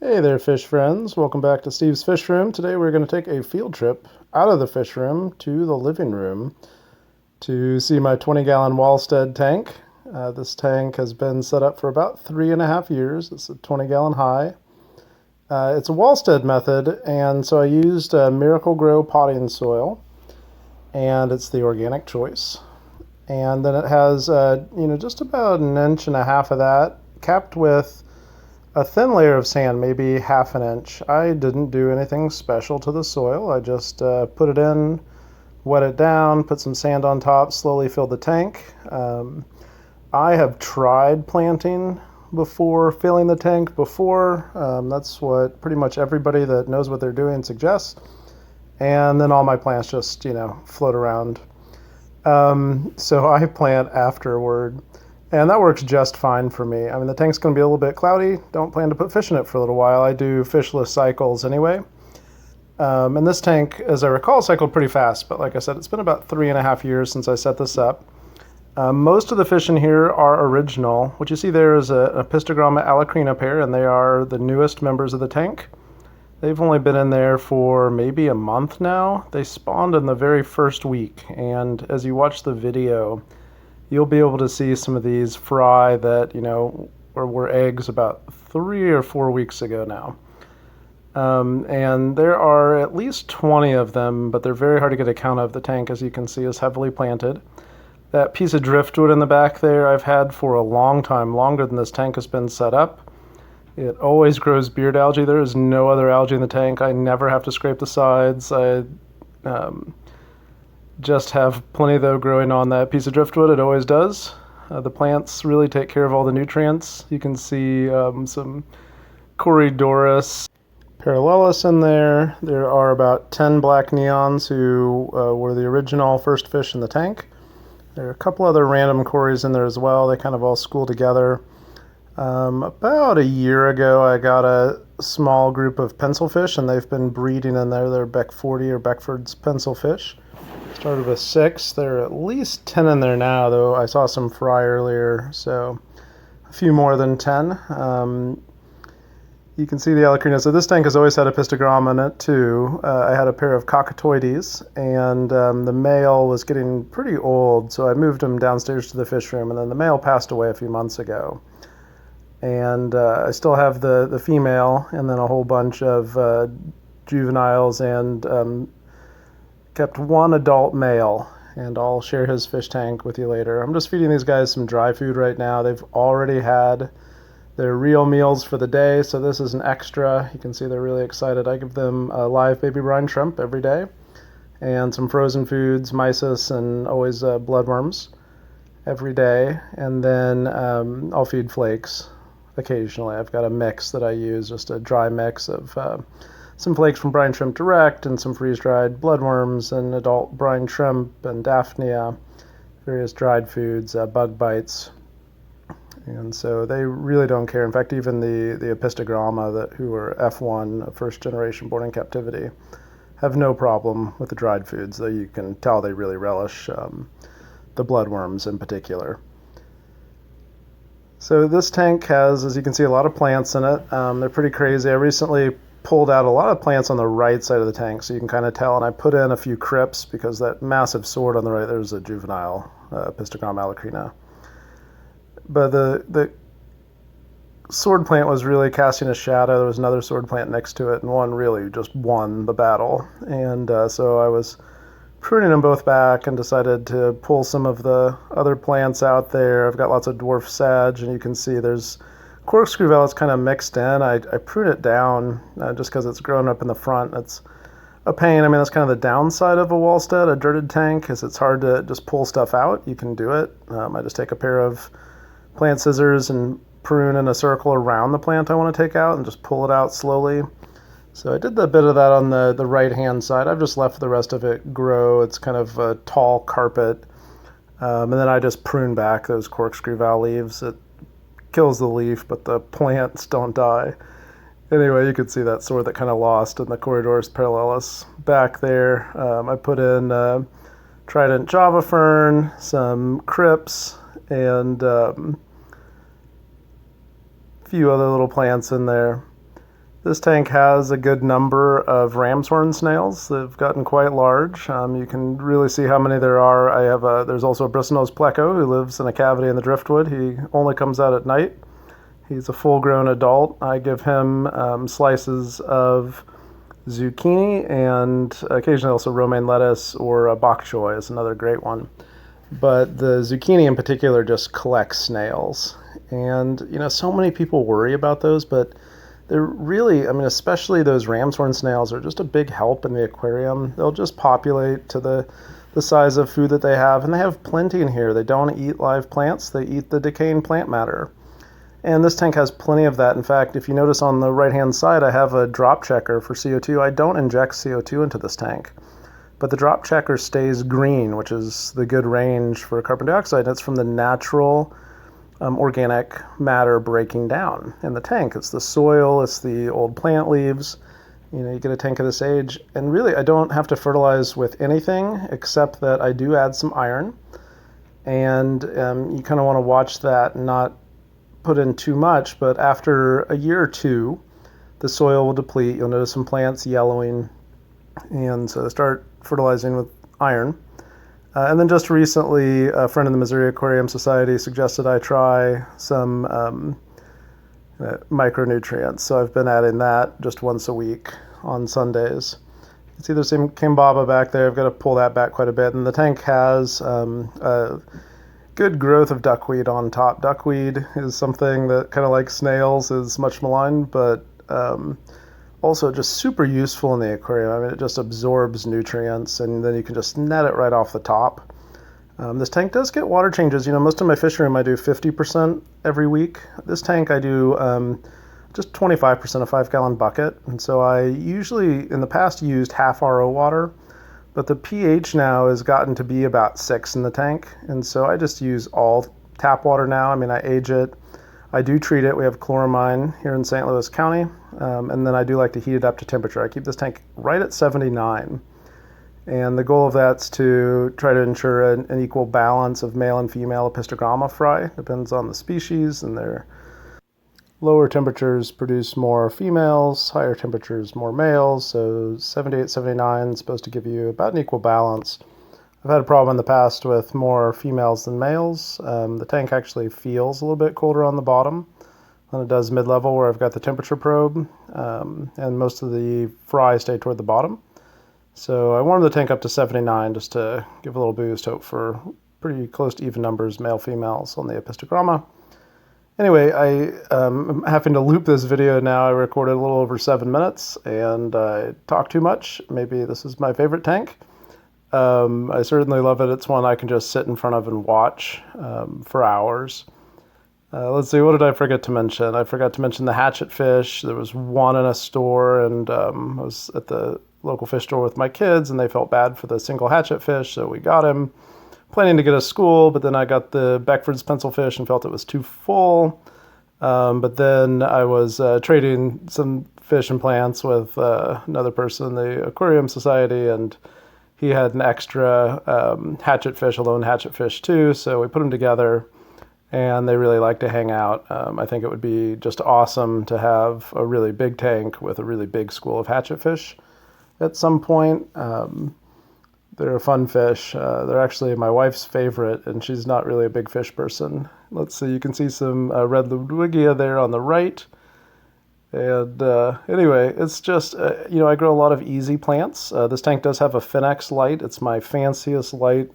Hey there, fish friends. Welcome back to Steve's Fish Room. Today we're going to take a field trip out of the fish room to the living room to see my 20-gallon Walstad tank. This tank has been set up for about 3.5 years. It's a 20-gallon high. It's a Walstad method, and so I used Miracle Grow potting soil, and it's the organic choice. And then it has, just about an inch and a half of that, capped with a thin layer of sand, maybe half an inch. I didn't do anything special to the soil. I just put it in, wet it down, put some sand on top, slowly filled the tank. I have tried planting before filling the tank before. That's what pretty much everybody that knows what they're doing suggests. And then all my plants just, float around. So I plant afterward. And that works just fine for me. I mean, the tank's going to be a little bit cloudy. Don't plan to put fish in it for a little while. I do fishless cycles anyway. And this tank, as I recall, cycled pretty fast. But like I said, it's been about 3.5 years since I set this up. Most of the fish in here are original. What you see there is an Apistogramma alacrina pair, and they are the newest members of the tank. They've only been in there for maybe a month now. They spawned in the very first week. And as you watch the video, you'll be able to see some of these fry that, were eggs about 3 or 4 weeks ago now. And there are at least 20 of them, but they're very hard to get a count of. The tank, as you can see, is heavily planted. That piece of driftwood in the back there I've had for a long time, longer than this tank has been set up. It always grows beard algae. There is no other algae in the tank. I never have to scrape the sides. I just have plenty, though, growing on that piece of driftwood. It always does. The plants really take care of all the nutrients. You can see some Corydoras, parallelus in there. There are about 10 black neons who were the original first fish in the tank. There are a couple other random cories in there as well. They kind of all school together. About a year ago, I got a small group of pencilfish, and they've been breeding in there. They're beckfordi or Beckford's pencilfish. Started with 6. There are at least 10 in there now, though I saw some fry earlier, so a few more than 10. You can see the alacrina. So this tank has always had Apistogramma in it too. I had a pair of cockatoides, and the male was getting pretty old, so I moved him downstairs to the fish room, and then the male passed away a few months ago. And I still have the female, and then a whole bunch of juveniles, and kept one adult male, and I'll share his fish tank with you later. I'm just feeding these guys some dry food right now. They've already had their real meals for the day, so this is an extra. You can see they're really excited. I give them a live baby brine shrimp every day, and some frozen foods, mysis, and always bloodworms every day. And then I'll feed flakes occasionally. I've got a mix that I use, just a dry mix of some flakes from brine shrimp direct and some freeze-dried bloodworms and adult brine shrimp and daphnia, various dried foods, bug bites. And so they really don't care. In fact, even the Apistogramma, who are F1, first generation born in captivity, have no problem with the dried foods, though you can tell they really relish the bloodworms in particular. So this tank has, as you can see, a lot of plants in it. They're pretty crazy. I recently pulled out a lot of plants on the right side of the tank, so you can kind of tell, and I put in a few crypts because that massive sword on the right, there's a juvenile Apistogramma alacrina. But the sword plant was really casting a shadow. There was another sword plant next to it, and one really just won the battle. And so I was pruning them both back and decided to pull some of the other plants out there. I've got lots of dwarf sage, and you can see there's corkscrew violets kind of mixed in. I prune it down just because it's grown up in the front. It's a pain. I mean, that's kind of the downside of a Walstad, a dirted tank, is it's hard to just pull stuff out. You can do it. I just take a pair of plant scissors and prune in a circle around the plant I want to take out and just pull it out slowly. So I did a bit of that on the right-hand side. I've just left the rest of it grow. It's kind of a tall carpet. And then I just prune back those corkscrew valve leaves. It kills the leaf, but the plants don't die. Anyway, you can see that sword that kind of lost in the Corydoras parallelus back there. I put in trident java fern, some crypts, and few other little plants in there. This tank has a good number of ram's horn snails. They've gotten quite large. You can really see how many there are. There's also a bristlenose pleco who lives in a cavity in the driftwood. He only comes out at night. He's a full-grown adult. I give him slices of zucchini and occasionally also romaine lettuce, or bok choy is another great one. But the zucchini in particular just collects snails. And, so many people worry about those, but they're really, especially those ram's horn snails are just a big help in the aquarium. They'll just populate to the size of food that they have, and they have plenty in here. They don't eat live plants, they eat the decaying plant matter. And this tank has plenty of that. In fact, if you notice on the right-hand side, I have a drop checker for CO2. I don't inject CO2 into this tank, but the drop checker stays green, which is the good range for carbon dioxide. That's from the natural organic matter breaking down in the tank. It's the soil, it's the old plant leaves. You get a tank of this age, and really I don't have to fertilize with anything except that I do add some iron. And you kind of want to watch that and not put in too much, but after a year or two, the soil will deplete. You'll notice some plants yellowing, and so start fertilizing with iron. And then just recently, a friend in the Missouri Aquarium Society suggested I try some micronutrients. So I've been adding that just once a week on Sundays. You can see there's some kimbaba back there. I've got to pull that back quite a bit. And the tank has a good growth of duckweed on top. Duckweed is something that, kind of like snails, is much maligned, but also just super useful in the aquarium. It just absorbs nutrients, and then you can just net it right off the top. This tank does get water changes. Most of my fish room I do 50% every week. This tank I do just 25%, a 5-gallon bucket. And so I usually, in the past, used half RO water, but the pH now has gotten to be about 6 in the tank. And so I just use all tap water now. I age it. I do treat it. We have chloramine here in St. Louis County. And then I do like to heat it up to temperature. I keep this tank right at 79. And the goal of that's to try to ensure an equal balance of male and female Apistogramma fry. Depends on the species, and their lower temperatures produce more females, higher temperatures more males. So 78, 79 is supposed to give you about an equal balance. I've had a problem in the past with more females than males. The tank actually feels a little bit colder on the bottom than it does mid-level, where I've got the temperature probe, and most of the fry stay toward the bottom. So I warmed the tank up to 79 just to give a little boost, hope for pretty close to even numbers, male-females on the Apistogramma. Anyway, I'm having to loop this video now. I recorded a little over 7 minutes, and I talked too much. Maybe this is my favorite tank. I certainly love it. It's one I can just sit in front of and watch for hours. Let's see, what did I forget to mention? I forgot to mention the hatchet fish. There was one in a store, and I was at the local fish store with my kids, and they felt bad for the single hatchet fish, so we got him. Planning to get a school, but then I got the Beckford's pencilfish and felt it was too full. But then I was trading some fish and plants with another person in the Aquarium Society, and he had an extra hatchet fish, a lone hatchet fish too, so we put them together, and they really like to hang out. I think it would be just awesome to have a really big tank with a really big school of hatchet fish at some point. They're a fun fish. They're actually my wife's favorite, and she's not really a big fish person. Let's see, you can see some red Ludwigia there on the right. And anyway, it's just, I grow a lot of easy plants. This tank does have a Finex light. It's my fanciest light,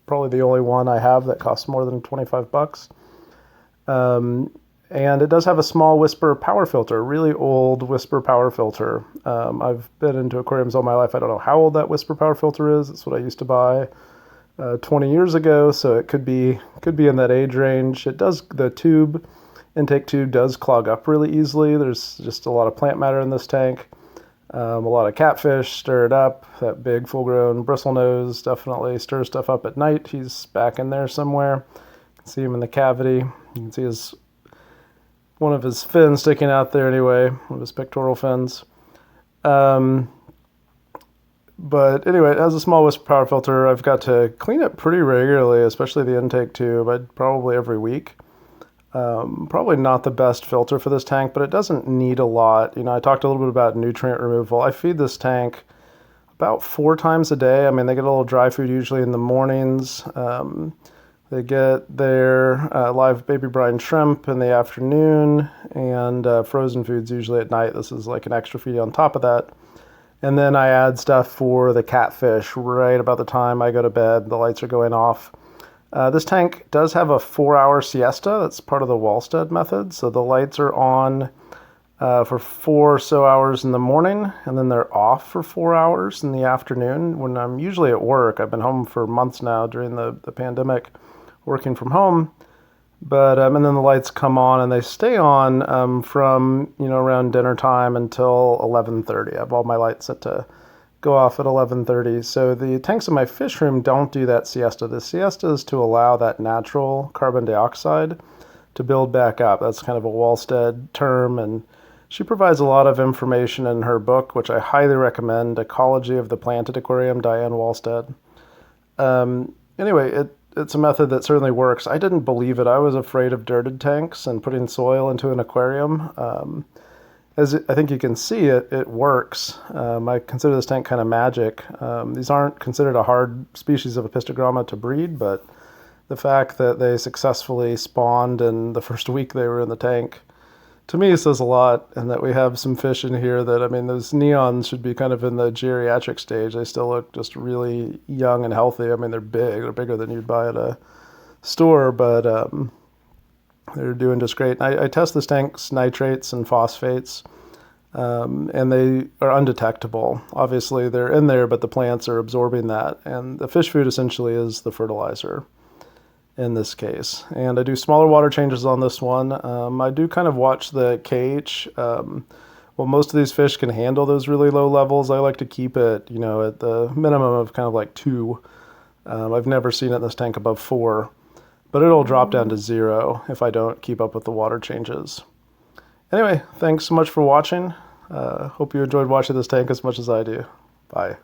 probably the only one I have that costs more than $25. And it does have a small Whisper power filter, really old Whisper power filter. I've been into aquariums all my life. I don't know how old that Whisper power filter is. It's what I used to buy 20 years ago, so it could be in that age range. It does, the intake tube does clog up really easily. There's just a lot of plant matter in this tank. A lot of catfish stir it up. That big full-grown bristlenose definitely stirs stuff up at night. He's back in there somewhere. You can see him in the cavity. You can see one of his fins sticking out there anyway, one of his pectoral fins. But anyway, it has a small Whisper power filter. I've got to clean it pretty regularly, especially the intake tube. Probably every week. Probably not the best filter for this tank, but it doesn't need a lot. You know, I talked a little bit about nutrient removal. I feed this tank about 4 times a day. I mean, they get a little dry food usually in the mornings. They get their live baby brine shrimp in the afternoon, and frozen foods usually at night. This is like an extra feed on top of that. And then I add stuff for the catfish right about the time I go to bed. The lights are going off. This tank does have a 4-hour siesta. That's part of the Walstad method. So the lights are on for 4 or so hours in the morning, and then they're off for 4 hours in the afternoon when I'm usually at work. I've been home for months now during the pandemic, working from home. But and then the lights come on and they stay on from around dinner time until 11:30. I have all my lights set to go off at 11:30. So the tanks in my fish room don't do that siesta. The siesta is to allow that natural carbon dioxide to build back up. That's kind of a Walstad term, and she provides a lot of information in her book, which I highly recommend, Ecology of the Planted Aquarium, Diane Walstad. Anyway, it's a method that certainly works. I didn't believe it. I was afraid of dirted tanks and putting soil into an aquarium. As I think you can see, it works. I consider this tank kind of magic. These aren't considered a hard species of Apistogramma to breed, but the fact that they successfully spawned in the first week they were in the tank, to me, says a lot. And that we have some fish in here that, I mean, those neons should be kind of in the geriatric stage. They still look just really young and healthy. I mean, they're big. They're bigger than you'd buy at a store, but they're doing just great. I test this tank's nitrates and phosphates, and they are undetectable. Obviously, they're in there, but the plants are absorbing that. And the fish food essentially is the fertilizer in this case. And I do smaller water changes on this one. I do kind of watch the KH. Well, most of these fish can handle those really low levels. I like to keep it, at the minimum of kind of like 2. I've never seen it in this tank above 4, but it'll drop down to 0 if I don't keep up with the water changes. Anyway, thanks so much for watching. Hope you enjoyed watching this tank as much as I do. Bye.